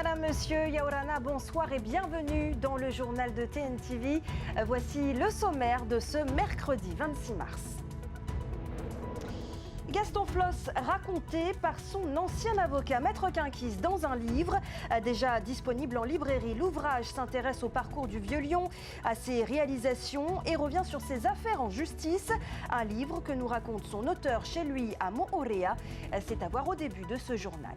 Madame, Monsieur, Yaorana, bonsoir et bienvenue dans le journal de TNTV. Voici le sommaire de ce mercredi 26 mars. Gaston Floss raconté par son ancien avocat Maître Quinquis dans un livre déjà disponible en librairie. L'ouvrage s'intéresse au parcours du Vieux Lion, à ses réalisations et revient sur ses affaires en justice. Un livre que nous raconte son auteur chez lui à Moorea. C'est à voir au début de ce journal.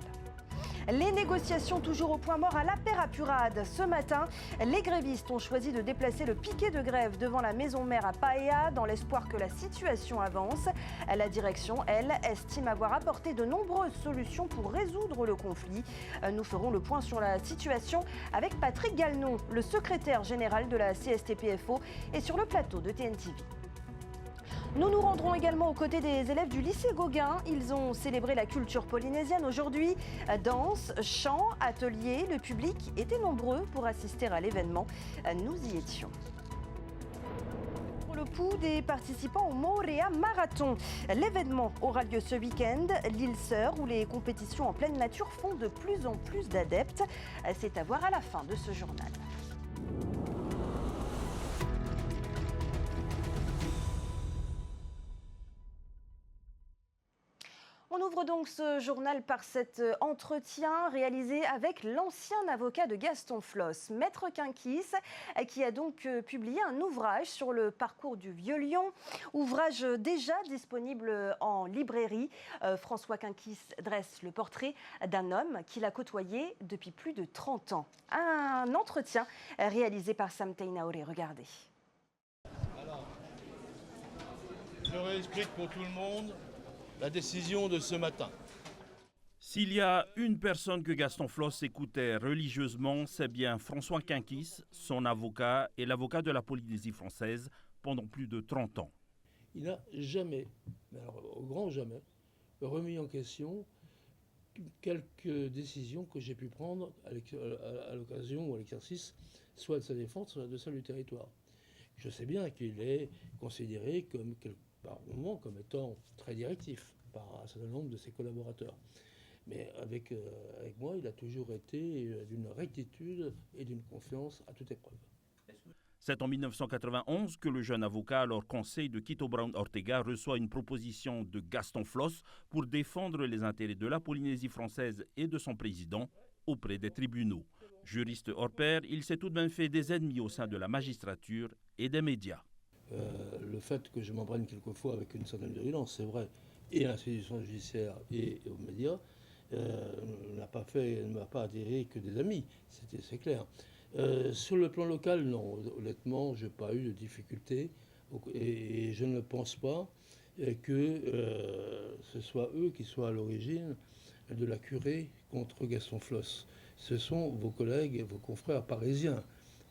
Les négociations toujours au point mort à la Pérapurade. Ce matin, les grévistes ont choisi de déplacer le piquet de grève devant la maison mère à Paea dans l'espoir que la situation avance. La direction, elle, estime avoir apporté de nombreuses solutions pour résoudre le conflit. Nous ferons le point sur la situation avec Patrick Galnon, le secrétaire général de la CSTPFO, et sur le plateau de TNTV. Nous nous rendrons également aux côtés des élèves du lycée Gauguin. Ils ont célébré la culture polynésienne aujourd'hui. Danse, chant, ateliers, le public était nombreux pour assister à l'événement. Nous y étions. Pour le pouls des participants au Moorea Marathon. L'événement aura lieu ce week-end. L'île Sœur, où les compétitions en pleine nature font de plus en plus d'adeptes. C'est à voir à la fin de ce journal. On ouvre donc ce journal par cet entretien réalisé avec l'ancien avocat de Gaston Floss, Maître Quinquis, qui a donc publié un ouvrage sur le parcours du Vieux Lion. Ouvrage déjà disponible en librairie. François Quinquis dresse le portrait d'un homme qu'il a côtoyé depuis plus de 30 ans. Un entretien réalisé par Sam Teinaure. Regardez. Alors, je réexplique pour tout le monde la décision de ce matin. S'il y a une personne que Gaston Floss écoutait religieusement, c'est bien François Quinquis, son avocat et l'avocat de la Polynésie française pendant plus de 30 ans. Il n'a jamais, mais alors au grand jamais, remis en question quelques décisions que j'ai pu prendre à l'occasion ou à l'exercice soit de sa défense, soit de celle du territoire. Je sais bien qu'il est considéré comme par moment comme étant très directif par un certain nombre de ses collaborateurs. Mais avec moi, il a toujours été d'une rectitude et d'une confiance à toute épreuve. C'est en 1991 que le jeune avocat, alors conseil de Quito Brown Ortega, reçoit une proposition de Gaston Floss pour défendre les intérêts de la Polynésie française et de son président auprès des tribunaux. Juriste hors pair, il s'est tout de même fait des ennemis au sein de la magistrature et des médias. Le fait que je m'embrenne quelquefois avec une certaine virulence, c'est vrai, et à l'institution judiciaire et aux médias, ne m'a pas attiré que des amis, c'est clair. Sur le plan local, non, honnêtement, je n'ai pas eu de difficultés et je ne pense pas que ce soit eux qui soient à l'origine de la curée contre Gaston Floss. Ce sont vos collègues et vos confrères parisiens.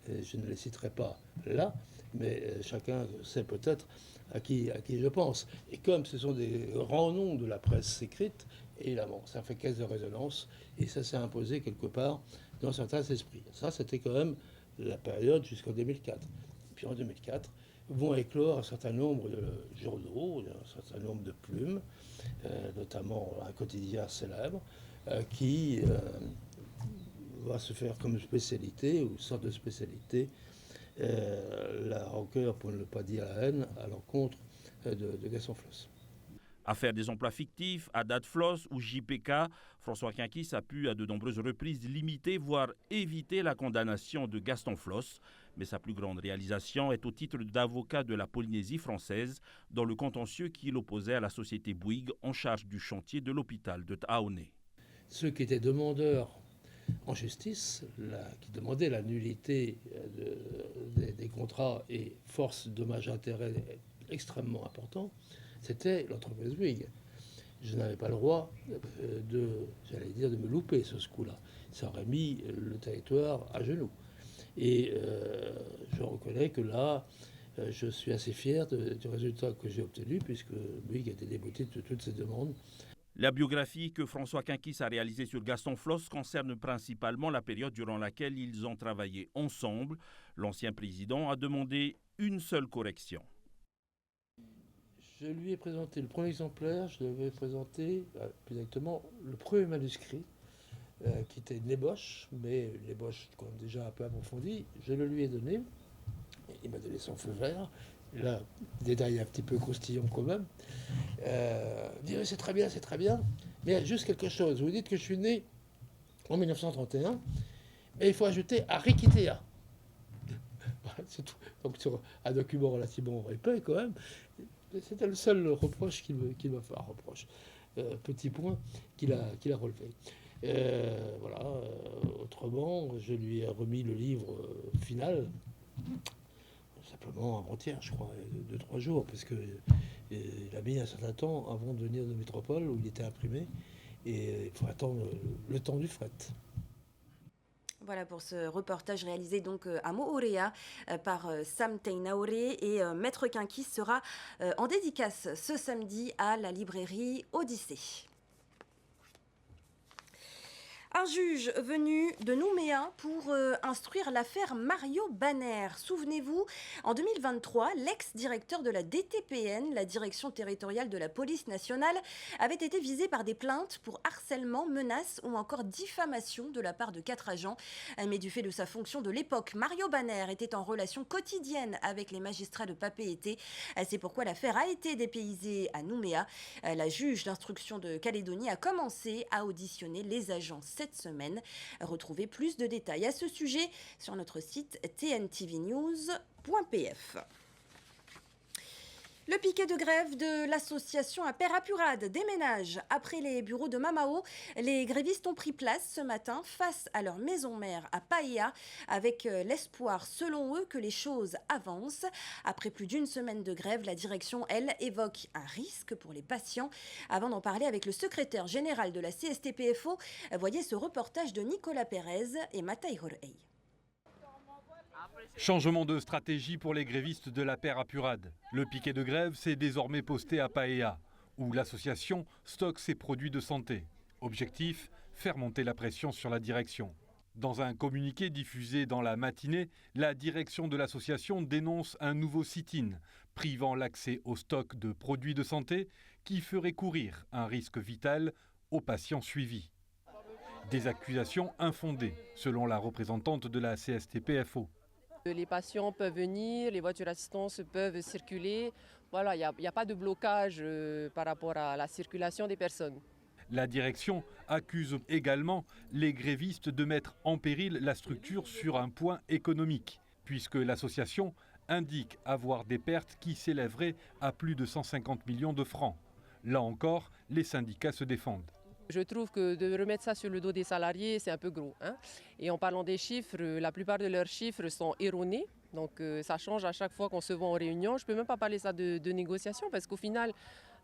Je ne les citerai pas là, mais chacun sait peut-être à qui je pense. Et comme ce sont des grands noms de la presse écrite, évidemment, ça fait caisse de résonance et ça s'est imposé quelque part dans certains esprits. Ça, c'était quand même la période jusqu'en 2004. Et puis en 2004, vont éclore un certain nombre de journaux, un certain nombre de plumes, notamment un quotidien célèbre, qui va se faire comme spécialité, ou sorte de spécialité, la rancœur, pour ne pas dire la haine, à l'encontre de Gaston Floss. Affaire des emplois fictifs, Haddad Floss ou JPK, François Quinquis a pu à de nombreuses reprises limiter, voire éviter la condamnation de Gaston Floss. Mais sa plus grande réalisation est au titre d'avocat de la Polynésie française dans le contentieux qui l'opposait à la société Bouygues en charge du chantier de l'hôpital de Taoné. Ceux qui étaient demandeurs en justice, qui demandaient la nullité des contrats et force dommage-intérêt extrêmement important, c'était l'entreprise Bouygues. Je n'avais pas le droit de me louper sur ce coup-là. Ça aurait mis le territoire à genoux. Et je reconnais que là, je suis assez fier du résultat que j'ai obtenu, puisque Bouygues a été débouté de toutes ses demandes. La biographie que François Quinquis a réalisée sur Gaston Floss concerne principalement la période durant laquelle ils ont travaillé ensemble. L'ancien président a demandé une seule correction. Je lui ai présenté le premier exemplaire, je lui ai présenté plus exactement le premier manuscrit qui était une ébauche, mais une ébauche déjà un peu approfondie. Je le lui ai donné. Il m'a donné son feu vert. Là, détail un petit peu croustillant quand même. Il dit, c'est très bien, c'est très bien. Mais il y a juste quelque chose. Vous dites que je suis né en 1931, et il faut ajouter à Rikitea. C'est tout. Donc sur un document relativement épais quand même. C'était le seul reproche qu'il m'a fait. Reproche. Petit point qu'il a relevé. Voilà. Autrement, je lui ai remis le livre final. Simplement avant-hier, je crois, 2-3 jours, parce qu'il a mis un certain temps avant de venir de métropole où il était imprimé, et il faut attendre le temps du fret. Voilà pour ce reportage réalisé donc à Moorea par Sam Teinaure, et Maître Quinquis sera en dédicace ce samedi à la librairie Odyssée. Un juge venu de Nouméa pour instruire l'affaire Mario Banner. Souvenez-vous, en 2023, l'ex-directeur de la DTPN, la Direction territoriale de la police nationale, avait été visé par des plaintes pour harcèlement, menaces ou encore diffamation de la part de 4 agents. Mais du fait de sa fonction de l'époque, Mario Banner était en relation quotidienne avec les magistrats de Papeete. C'est pourquoi l'affaire a été dépaysée à Nouméa. La juge d'instruction de Calédonie a commencé à auditionner les agents cette semaine. Retrouvez plus de détails à ce sujet sur notre site tntvnews.pf. Le piquet de grève de l'association Apurade déménage. Après les bureaux de Mamao, les grévistes ont pris place ce matin face à leur maison mère à Paea, avec l'espoir, selon eux, que les choses avancent. Après plus d'une semaine de grève, la direction, elle, évoque un risque pour les patients. Avant d'en parler avec le secrétaire général de la CSTPFO, voyez ce reportage de Nicolas Pérez et Matei Horei. Changement de stratégie pour les grévistes de l'Apurade. Le piquet de grève s'est désormais posté à Paea, où l'association stocke ses produits de santé. Objectif, faire monter la pression sur la direction. Dans un communiqué diffusé dans la matinée, la direction de l'association dénonce un nouveau sit-in, privant l'accès au stock de produits de santé qui ferait courir un risque vital aux patients suivis. Des accusations infondées, selon la représentante de la CSTPFO. Les patients peuvent venir, les voitures d'assistance peuvent circuler. Voilà, il n'y a pas de blocage par rapport à la circulation des personnes. La direction accuse également les grévistes de mettre en péril la structure sur un point économique, puisque l'association indique avoir des pertes qui s'élèveraient à plus de 150 millions de francs. Là encore, les syndicats se défendent. Je trouve que de remettre ça sur le dos des salariés, c'est un peu gros. Et en parlant des chiffres, la plupart de leurs chiffres sont erronés. Donc ça change à chaque fois qu'on se voit en réunion. Je ne peux même pas parler ça de négociation parce qu'au final,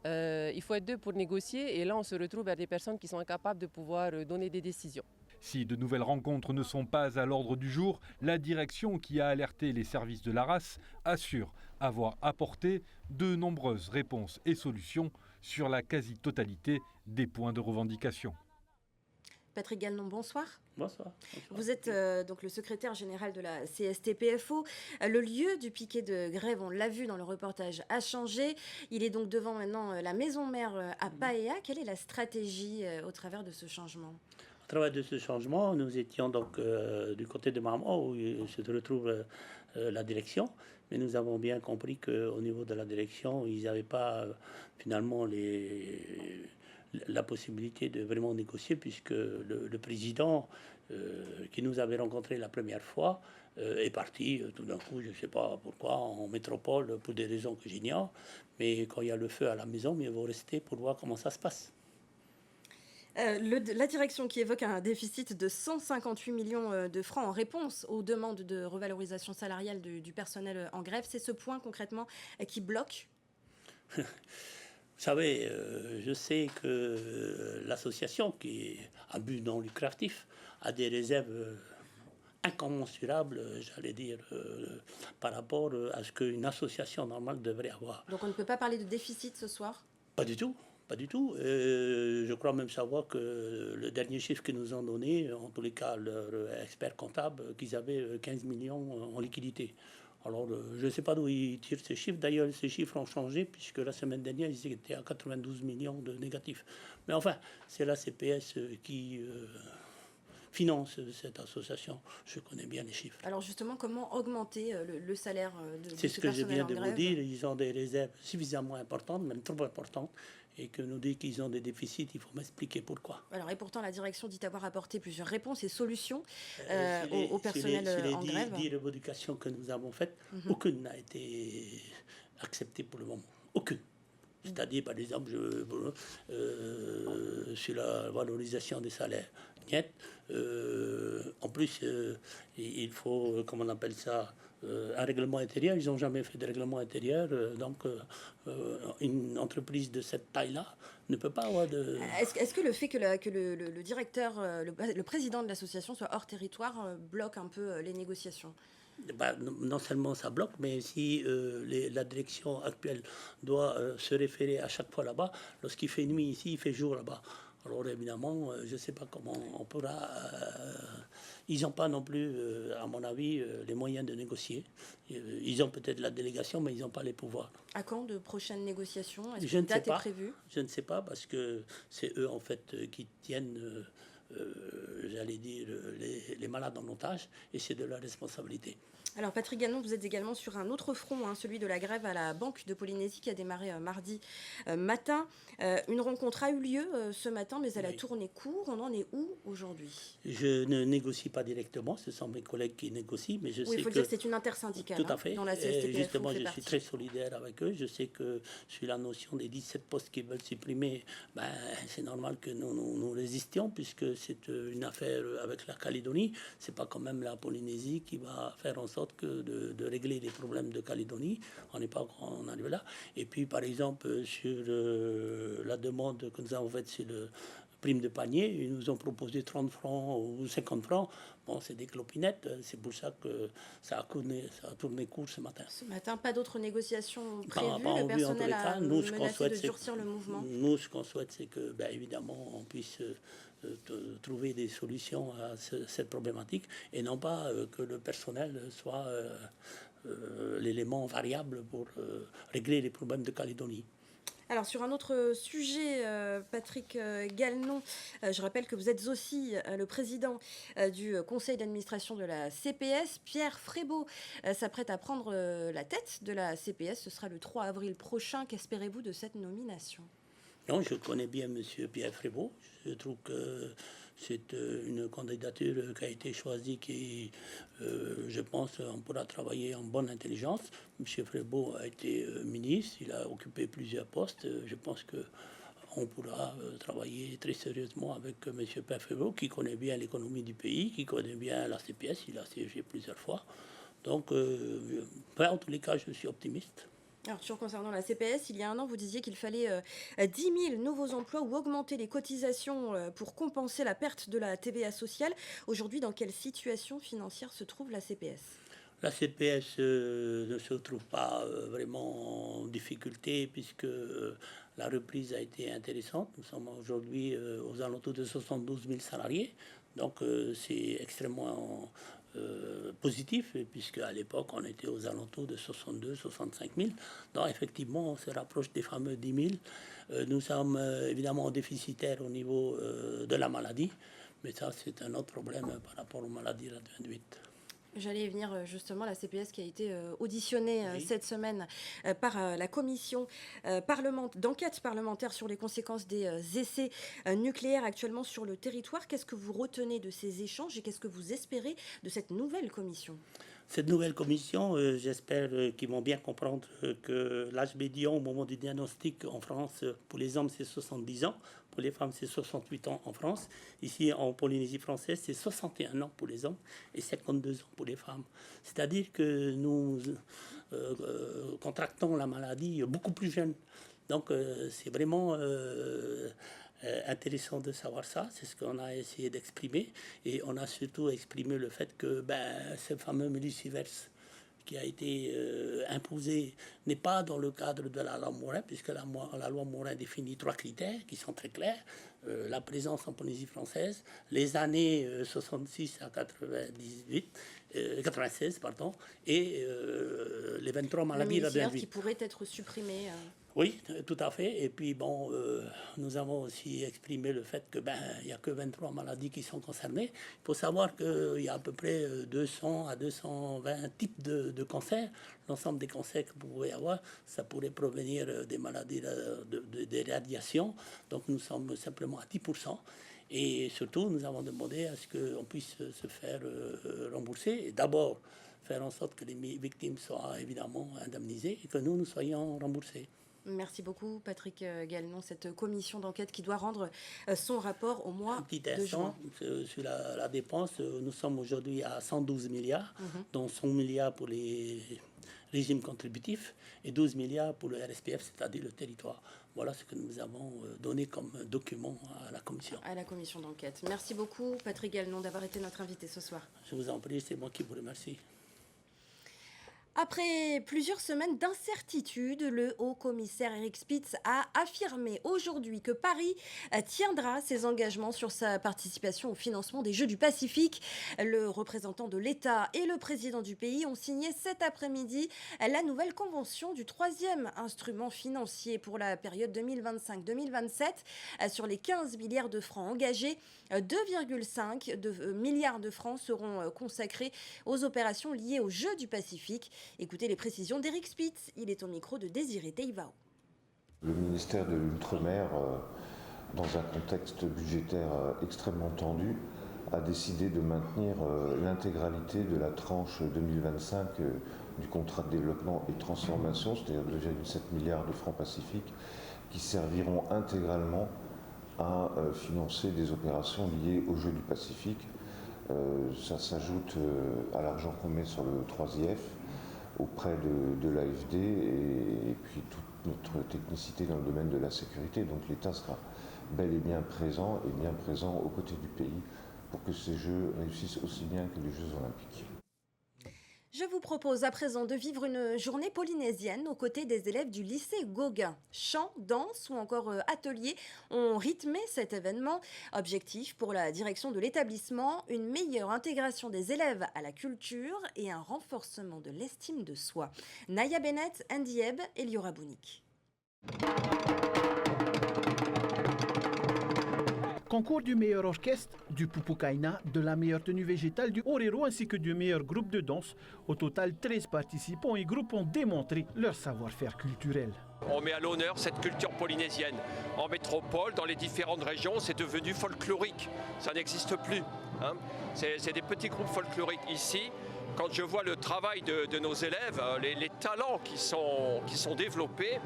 il faut être deux pour négocier. Et là, on se retrouve vers des personnes qui sont incapables de pouvoir donner des décisions. Si de nouvelles rencontres ne sont pas à l'ordre du jour, la direction qui a alerté les services de l'ARAS assure avoir apporté de nombreuses réponses et solutions sur la quasi-totalité des points de revendication. Patrick Galnon, bonsoir. Bonsoir. Vous êtes donc le secrétaire général de la CSTPFO. Le lieu du piquet de grève, on l'a vu dans le reportage, a changé. Il est donc devant maintenant la maison mère à Paea. Quelle est la stratégie au travers de ce changement ? Au travers de ce changement, nous étions donc du côté de Marmont où se retrouve la direction. Mais nous avons bien compris qu'au niveau de la direction, ils n'avaient pas finalement la possibilité de vraiment négocier, puisque le président qui nous avait rencontrés la première fois est parti tout d'un coup, je ne sais pas pourquoi, en métropole pour des raisons que j'ignore. Mais quand il y a le feu à la maison, il faut rester pour voir comment ça se passe. La direction qui évoque un déficit de 158 millions de francs en réponse aux demandes de revalorisation salariale du personnel en grève, c'est ce point concrètement qui bloque ? Vous savez, je sais que l'association, qui est à but non lucratif, a des réserves incommensurables, j'allais dire, par rapport à ce qu'une association normale devrait avoir. Donc on ne peut pas parler de déficit ce soir ? Pas du tout. Pas du tout. Je crois même savoir que le dernier chiffre qu'ils nous ont donné, en tous les cas, leur expert comptable, qu'ils avaient 15 millions en liquidité. Alors, je ne sais pas d'où ils tirent ces chiffres. D'ailleurs, ces chiffres ont changé, puisque la semaine dernière, ils étaient à 92 millions de négatifs. Mais enfin, c'est la CPS qui finance cette association. Je connais bien les chiffres. Alors justement, comment augmenter le salaire de C'est ce ce que je viens de vous grève? dire. Ils ont des réserves suffisamment importantes, même trop importantes, et que nous dit qu'ils ont des déficits, il faut m'expliquer pourquoi. Alors, et pourtant, la direction dit avoir apporté plusieurs réponses et solutions Sur au personnel les en grève. 10 revendications que nous avons faites, aucune n'a été acceptée pour le moment. Aucune. C'est-à-dire, par exemple, sur la valorisation des salaires. Niet. En plus, il faut, comment on appelle ça, un règlement intérieur. Ils n'ont jamais fait de règlement intérieur. Donc, une entreprise de cette taille-là ne peut pas avoir de... Est-ce que le fait que le directeur, le président de l'association soit hors territoire bloque un peu les négociations? Bah, non seulement ça bloque, mais si la direction actuelle doit se référer à chaque fois là-bas, lorsqu'il fait nuit ici, il fait jour là-bas. Alors évidemment, je ne sais pas comment on pourra... ils n'ont pas non plus, à mon avis, les moyens de négocier. Ils ont peut-être la délégation, mais ils n'ont pas les pouvoirs. À quand de prochaines négociations? Est-ce Je qu'une ne sais date est pas. prévue? Je ne sais pas, parce que c'est eux, en fait, qui tiennent... j'allais dire, les malades en otage, et c'est de leur responsabilité. Alors Patrick Gallon, vous êtes également sur un autre front, celui de la grève à la Banque de Polynésie qui a démarré mardi matin. Une rencontre a eu lieu ce matin, mais elle a tourné court. On en est où aujourd'hui? Je ne négocie pas directement, ce sont mes collègues qui négocient, mais je sais il faut que... dire que c'est une intersyndicale. Tout à fait. Dans la CSTPF, justement, je suis très solidaire avec eux. Je sais que sur la notion des 17 postes qu'ils veulent supprimer, c'est normal que nous résistions, puisque c'est une affaire avec la Calédonie. C'est pas quand même la Polynésie qui va faire en sorte que de régler les problèmes de Calédonie. On n'est pas encore arrivé là. Et puis, par exemple, sur la demande que nous avons faite sur le prime de panier, ils nous ont proposé 30 francs ou 50 francs. Bon, c'est des clopinettes. C'est pour ça que ça a tourné court ce matin. Ce matin, pas d'autres négociations prévues. Pas Le personnel a nous, ce qu'on menacé souhaite, de durcir le mouvement. Nous, ce qu'on souhaite, c'est que, évidemment, on puisse trouver des solutions à cette problématique et non pas que le personnel soit l'élément variable pour régler les problèmes de Calédonie. Alors sur un autre sujet, Patrick Gallon, je rappelle que vous êtes aussi le président du conseil d'administration de la CPS. Pierre Frébault s'apprête à prendre la tête de la CPS. Ce sera le 3 avril prochain. Qu'espérez-vous de cette nomination? Non, je connais bien M. Pierre Frébault. Je trouve que c'est une candidature qui a été choisie qui, je pense, on pourra travailler en bonne intelligence. M. Frébault a été ministre, il a occupé plusieurs postes. Je pense qu'on pourra travailler très sérieusement avec M. Pierre Frébault, qui connaît bien l'économie du pays, qui connaît bien la CPS, il a siégé plusieurs fois. Donc, en tous les cas, je suis optimiste. Alors, toujours concernant la CPS, il y a un an, vous disiez qu'il fallait 10 000 nouveaux emplois ou augmenter les cotisations pour compenser la perte de la TVA sociale. Aujourd'hui, dans quelle situation financière se trouve la CPS? La CPS ne se trouve pas vraiment en difficulté puisque la reprise a été intéressante. Nous sommes aujourd'hui aux alentours de 72 000 salariés. Donc, c'est extrêmement... positif, puisque à l'époque on était aux alentours de 62-65 000. Donc effectivement on se rapproche des fameux 10 000. Nous sommes évidemment déficitaires au niveau de la maladie, mais ça c'est un autre problème par rapport aux maladies induites. J'allais y venir justement, la CPS qui a été auditionnée cette semaine par la commission d'enquête parlementaire sur les conséquences des essais nucléaires actuellement sur le territoire. Qu'est-ce que vous retenez de ces échanges et qu'est-ce que vous espérez de cette nouvelle commission? Cette nouvelle commission, j'espère qu'ils vont bien comprendre que l'âge médian au moment du diagnostic en France, pour les hommes, c'est 70 ans. Pour les femmes, c'est 68 ans en France. Ici, en Polynésie française, c'est 61 ans pour les hommes et 52 ans pour les femmes. C'est-à-dire que nous contractons la maladie beaucoup plus jeune. Donc, c'est vraiment... intéressant de savoir ça, c'est ce qu'on a essayé d'exprimer et on a surtout exprimé le fait que ce fameux Meluciverse qui a été imposé n'est pas dans le cadre de la loi Morin, puisque la loi Morin définit 3 critères qui sont très clairs. La présence en Polynésie française, les années 66 à 96, et les 23 maladies radioactives qui pourraient être supprimées. Oui, tout à fait. Et puis bon, nous avons aussi exprimé le fait que il n'y a que 23 maladies qui sont concernées. Il faut savoir qu'il y a à peu près 200 à 220 types de cancers. L'ensemble des cancers que vous pouvez avoir, ça pourrait provenir des maladies des radiations. Donc nous sommes simplement à 10%. Et surtout, nous avons demandé à ce qu'on puisse se faire rembourser. Et d'abord, faire en sorte que les victimes soient évidemment indemnisées et que nous soyons remboursés. Merci beaucoup, Patrick Galenon. Cette commission d'enquête qui doit rendre son rapport au mois de juin. Sur la dépense, nous sommes aujourd'hui à 112 milliards, dont 100 milliards pour les régimes contributifs et 12 milliards pour le RSPF, c'est-à-dire le territoire. Voilà ce que nous avons donné comme document à la commission. À la commission d'enquête. Merci beaucoup, Patrick Galenon, d'avoir été notre invité ce soir. Je vous en prie, c'est moi qui vous remercie. Après plusieurs semaines d'incertitude, le haut-commissaire Eric Spitz a affirmé aujourd'hui que Paris tiendra ses engagements sur sa participation au financement des Jeux du Pacifique. Le représentant de l'État et le président du pays ont signé cet après-midi la nouvelle convention du 3e instrument financier pour la période 2025-2027. Sur les 15 milliards de francs engagés, 2,5 milliards de francs seront consacrés aux opérations liées aux Jeux du Pacifique. Écoutez les précisions d'Eric Spitz, il est au micro de Désiré Teivao. Le ministère de l'Outre-mer, dans un contexte budgétaire extrêmement tendu, a décidé de maintenir l'intégralité de la tranche 2025 du contrat de développement et de transformation, c'est-à-dire 2,7 milliards de francs pacifiques, qui serviront intégralement à financer des opérations liées aux Jeux du Pacifique. Ça s'ajoute à l'argent qu'on met sur le 3IF, auprès de l'AFD et puis toute notre technicité dans le domaine de la sécurité. Donc l'État sera bel et bien présent aux côtés du pays pour que ces Jeux réussissent aussi bien que les Jeux Olympiques. Je vous propose à présent de vivre une journée polynésienne aux côtés des élèves du lycée Gauguin. Chant, danse ou encore ateliers ont rythmé cet événement. Objectif pour la direction de l'établissement, une meilleure intégration des élèves à la culture et un renforcement de l'estime de soi. Naya Bennett, Andy Ebb et Liora Bounik. Concours du meilleur orchestre, du pupukaina, de la meilleure tenue végétale, du orero ainsi que du meilleur groupe de danse. Au total, 13 participants et groupes ont démontré leur savoir-faire culturel. On met à l'honneur cette culture polynésienne. En métropole, dans les différentes régions, c'est devenu folklorique. Ça n'existe plus. Hein. C'est des petits groupes folkloriques. Ici, quand je vois le travail de nos élèves, les talents qui sont développés,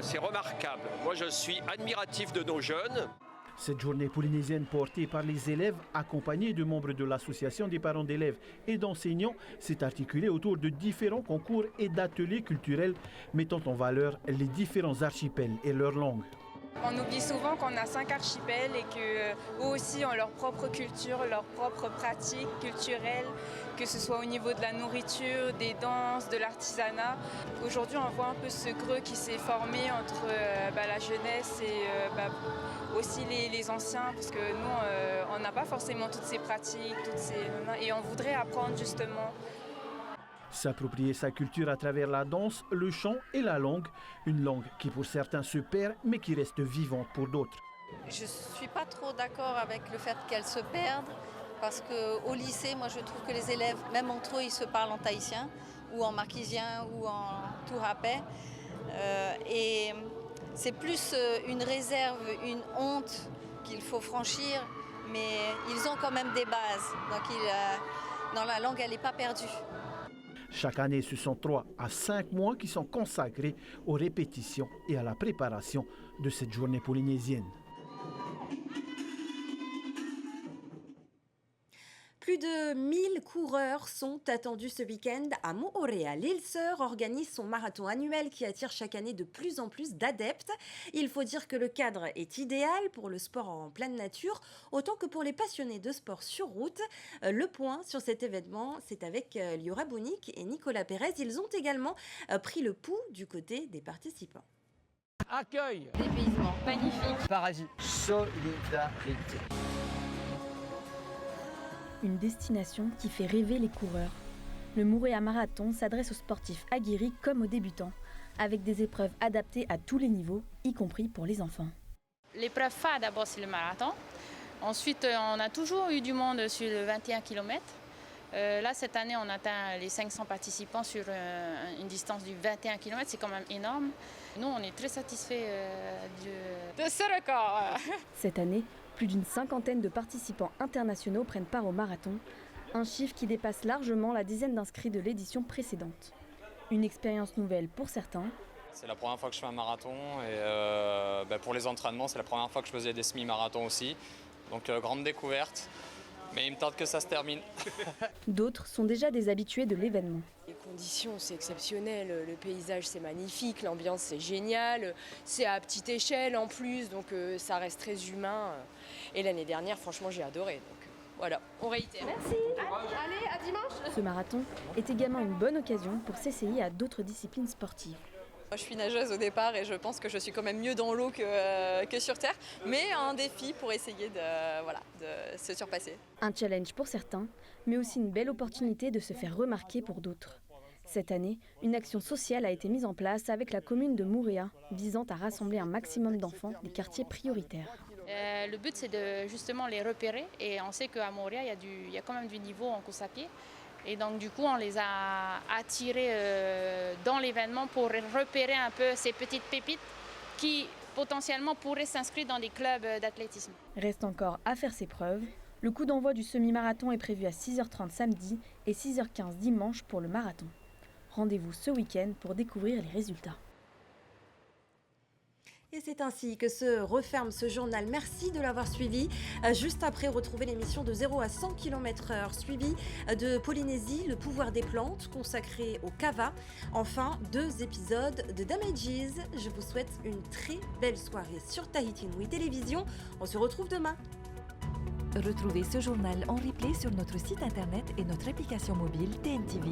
c'est remarquable. Moi, je suis admiratif de nos jeunes. Cette journée polynésienne portée par les élèves, accompagnée de membres de l'association des parents d'élèves et d'enseignants, s'est articulée autour de différents concours et d'ateliers culturels mettant en valeur les différents archipels et leurs langues. On oublie souvent qu'on a 5 archipels et qu'eux aussi ont leur propre culture, leurs propres pratiques culturelles, que ce soit au niveau de la nourriture, des danses, de l'artisanat. Aujourd'hui, on voit un peu ce creux qui s'est formé entre la jeunesse et aussi les anciens, parce que nous, on n'a pas forcément toutes ces pratiques, et on voudrait apprendre justement. S'approprier sa culture à travers la danse, le chant et la langue. Une langue qui pour certains se perd, mais qui reste vivante pour d'autres. Je ne suis pas trop d'accord avec le fait qu'elle se perde, parce qu'au lycée, moi je trouve que les élèves, même entre eux, ils se parlent en tahitien, ou en marquisien, ou en tourapais. Et c'est plus une réserve, une honte qu'il faut franchir, mais ils ont quand même des bases. Donc dans la langue, elle n'est pas perdue. Chaque année, ce sont 3 à 5 mois qui sont consacrés aux répétitions et à la préparation de cette journée polynésienne. Plus de 1000 coureurs sont attendus ce week-end à Moorea. L'île Sœur organise son marathon annuel qui attire chaque année de plus en plus d'adeptes. Il faut dire que le cadre est idéal pour le sport en pleine nature, autant que pour les passionnés de sport sur route. Le point sur cet événement, c'est avec Liora Bounik et Nicolas Pérez. Ils ont également pris le pouls du côté des participants. Accueil, dépaysement, magnifique, paradis, solidarité. Une destination qui fait rêver les coureurs. Le Moorea Marathon s'adresse aux sportifs aguerris comme aux débutants. avec des épreuves adaptées à tous les niveaux, y compris pour les enfants. L'épreuve phare d'abord c'est le marathon. Ensuite on a toujours eu du monde sur le 21 km. Là cette année on atteint les 500 participants sur une distance du 21 km, c'est quand même énorme. Nous on est très satisfaits de ce record. Cette année, plus d'une cinquantaine de participants internationaux prennent part au marathon, un chiffre qui dépasse largement la dizaine d'inscrits de l'édition précédente. Une expérience nouvelle pour certains. C'est la première fois que je fais un marathon et pour les entraînements, c'est la première fois que je faisais des semi-marathons aussi. Donc grande découverte, mais il me tente que ça se termine. D'autres sont déjà des habitués de l'événement. Les conditions, c'est exceptionnel, le paysage c'est magnifique, l'ambiance c'est génial, c'est à petite échelle en plus, donc ça reste très humain. Et l'année dernière, franchement, j'ai adoré. Donc voilà, on réitère. Merci. Allez, à dimanche. Ce marathon est également une bonne occasion pour s'essayer à d'autres disciplines sportives. Je suis nageuse au départ et je pense que je suis quand même mieux dans l'eau que sur terre, mais un défi pour essayer de se surpasser. Un challenge pour certains, mais aussi une belle opportunité de se faire remarquer pour d'autres. Cette année, une action sociale a été mise en place avec la commune de Mouréa, visant à rassembler un maximum d'enfants des quartiers prioritaires. Le but c'est de justement les repérer et on sait qu'à Mouréa il y a quand même du niveau en course à pied. Et donc du coup on les a attirés dans l'événement pour repérer un peu ces petites pépites qui potentiellement pourraient s'inscrire dans des clubs d'athlétisme. Reste encore à faire ses preuves. Le coup d'envoi du semi-marathon est prévu à 6h30 samedi et 6h15 dimanche pour le marathon. Rendez-vous ce week-end pour découvrir les résultats. Et c'est ainsi que se referme ce journal. Merci de l'avoir suivi. Juste après, retrouvez l'émission de 0 à 100 km/h, suivie de Polynésie, le pouvoir des plantes, consacré au kava. Enfin, 2 épisodes de Damages. Je vous souhaite une très belle soirée sur Tahiti Nui Télévision. On se retrouve demain. Retrouvez ce journal en replay sur notre site internet et notre application mobile TNTV.